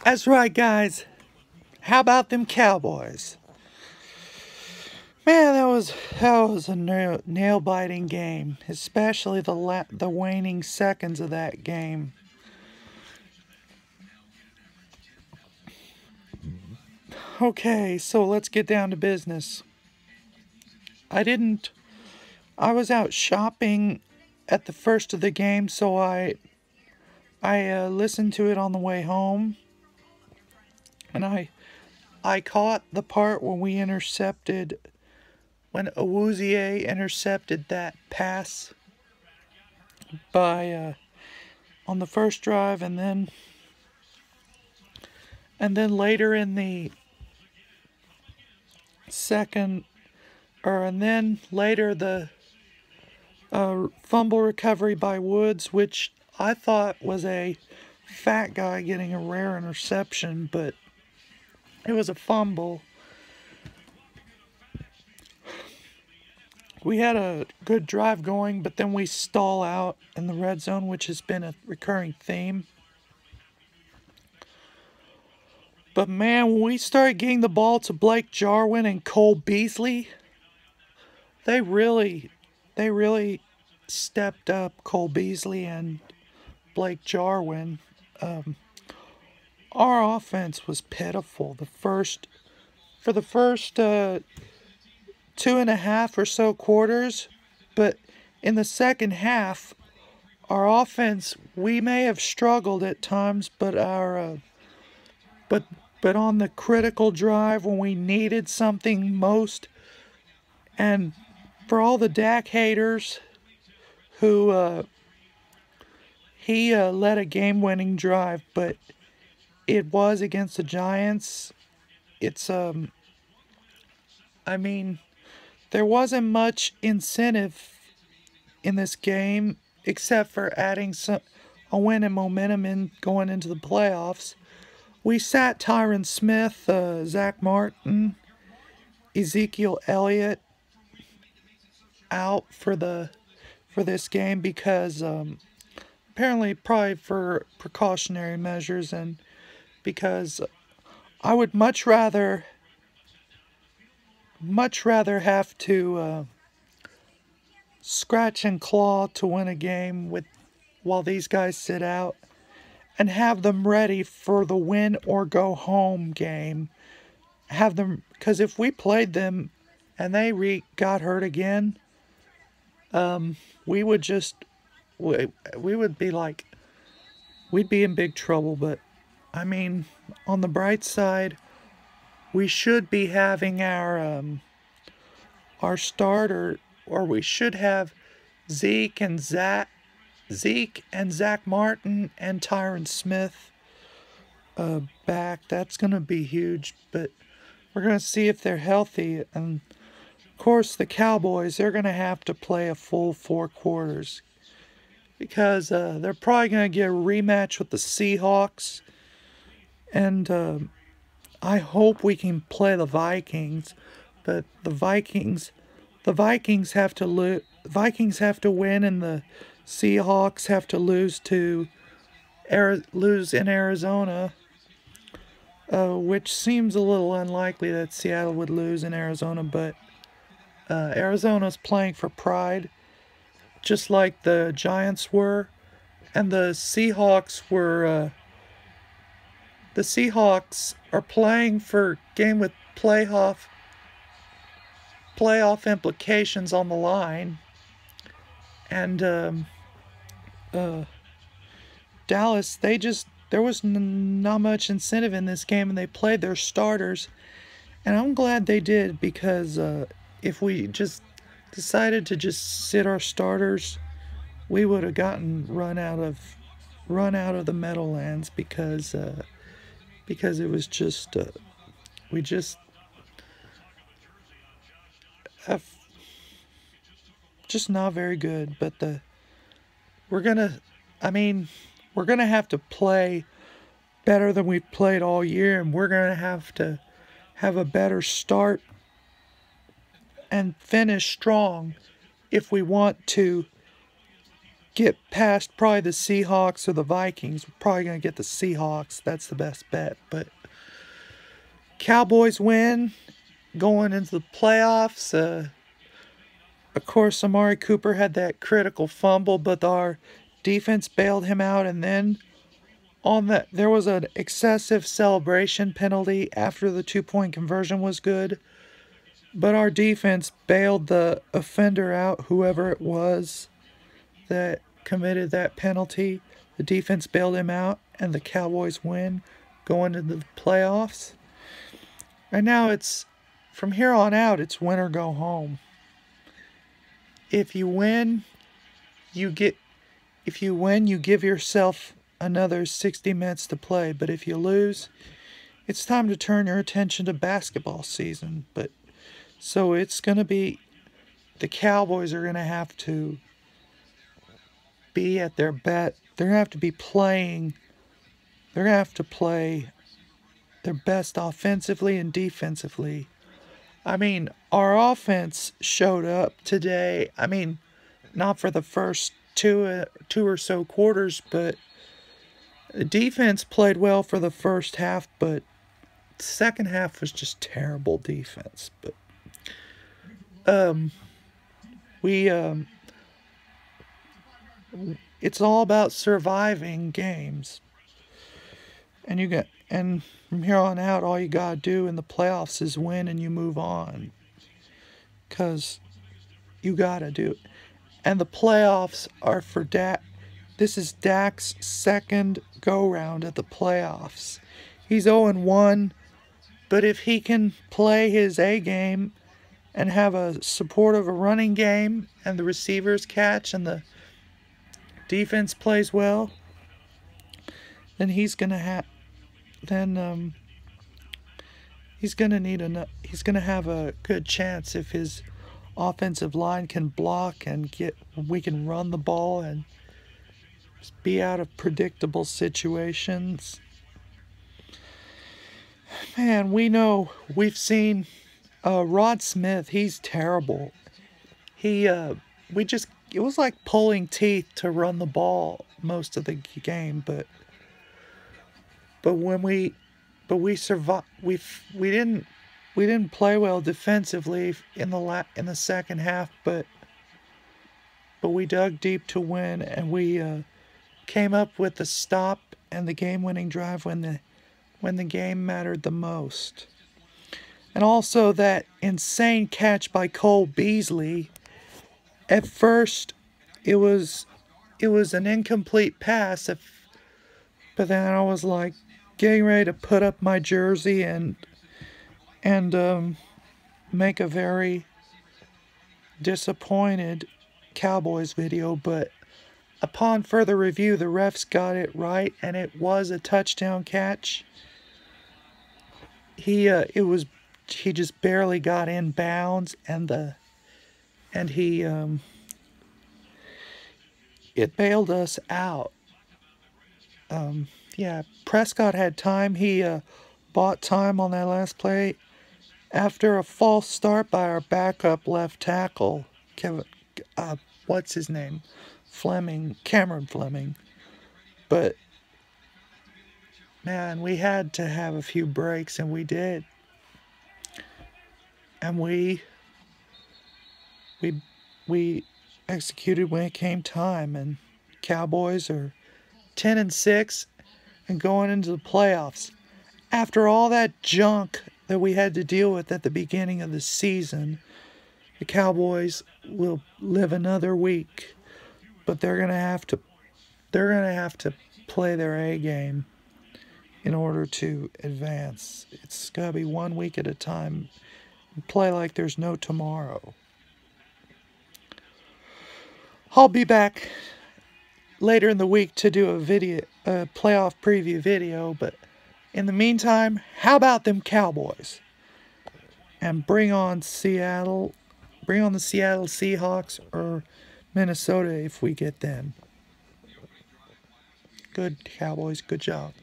That's right, guys. How about them Cowboys? Man, that was a nail biting game, especially the waning seconds of that game. Okay, so let's get down to business. I didn't. I was out shopping at the first of the game, so I listened to it on the way home, and I caught the part when Awuzie intercepted that pass by on the first drive, and then later in the second, and then later the fumble recovery by Woods, which I thought was a fat guy getting a rare interception, but it was a fumble. We had a good drive going, but then we stall out in the red zone, which has been a recurring theme. But man, when we started getting the ball to Blake Jarwin and Cole Beasley, they really, they really stepped up. Cole Beasley and Blake Jarwin. Our offense was pitiful. For the first 2.5 or so quarters, but in the second half, our offense, we may have struggled at times, but but but on the critical drive when we needed something most, and for all the Dak haters who he led a game-winning drive, but it was against the Giants. It's I mean, there wasn't much incentive in this game except for adding a win and momentum in going into the playoffs. We sat Tyron Smith, Zach Martin, Ezekiel Elliott out for this game because apparently probably for precautionary measures, and because I would much rather have to scratch and claw to win a game while these guys sit out, and have them ready for the win or go home game. Have them, because if we played them and they got hurt again, we would just we would be like we'd be in big trouble. But I mean, on the bright side, we should be having our starter, or we should have Zeke and Zach Martin and Tyron Smith back. That's gonna be huge, but we're gonna see if they're healthy. And of course, the Cowboys, they're gonna have to play a full 4 quarters because they're probably gonna get a rematch with the Seahawks, and I hope we can play the Vikings, but the Vikings have to lose. Vikings have to win, and the Seahawks have to lose in Arizona, which seems a little unlikely that Seattle would lose in Arizona. But Arizona's playing for pride, just like the Giants were, and the Seahawks were. The Seahawks are playing for a game with playoff implications on the line, and Dallas, there was not much incentive in this game, and they played their starters, and I'm glad they did, because if we just decided to just sit our starters, we would have gotten run out of the Meadowlands, because it was just we just have just not very good. But we're gonna I mean we're gonna have to play better than we've played all year, and we're gonna have to have a better start and finish strong if we want to get past probably the Seahawks or the Vikings. We're probably going to get the Seahawks. That's the best bet. But Cowboys win going into the playoffs. Of course, Amari Cooper had that critical fumble, but our defense bailed him out. And then there was an excessive celebration penalty after the 2-point conversion was good. But our defense bailed the offender out, whoever it was that committed that penalty. The defense bailed him out, and the Cowboys win, going into the playoffs. And now from here on out, it's win or go home. If you win, you give yourself another 60 minutes to play. But if you lose, it's time to turn your attention to basketball season. So it's going to be, the Cowboys are going to have to be at their best. They're going to have to be playing. They're going to have to play their best offensively and defensively. I mean, our offense showed up today. I mean, not for the first two or so quarters, but the defense played well for the first half, but the second half was just terrible defense. But it's all about surviving games. And from here on out, all you gotta do in the playoffs is win and you move on. 'Cause you gotta do it. And the playoffs are for Dak. This is Dak's second go-round at the playoffs. He's 0-1, but if he can play his A game and have a supportive running game, and the receivers catch and the defense plays well, then he's gonna have a good chance if his offensive line can block and we can run the ball and be out of predictable situations. Man, we've seen Rod Smith. He's terrible. It was like pulling teeth to run the ball most of the game, but we survived. We didn't play well defensively in the second half, but we dug deep to win, and we came up with the stop and the game-winning drive when the game mattered the most. And also that insane catch by Cole Beasley. At first, it was an incomplete pass, but then I was like getting ready to put up my jersey and make a very disappointed Cowboys video, but upon further review, the refs got it right, and it was a touchdown catch. He just barely got in bounds, it bailed us out. Yeah, Prescott had time. He bought time on that last play after a false start by our backup left tackle, what's his name? Cameron Fleming. But man, we had to have a few breaks, and we did. And we executed when it came time, and Cowboys are 10-6 and going into the playoffs. After all that junk that we had to deal with at the beginning of the season, the Cowboys will live another week, but they're gonna have to play their A game in order to advance. It's gotta be 1 week at a time. Play like there's no tomorrow. I'll be back later in the week to do a playoff preview video, but in the meantime, how about them Cowboys? And bring on the Seattle Seahawks or Minnesota if we get them. Good Cowboys, good job.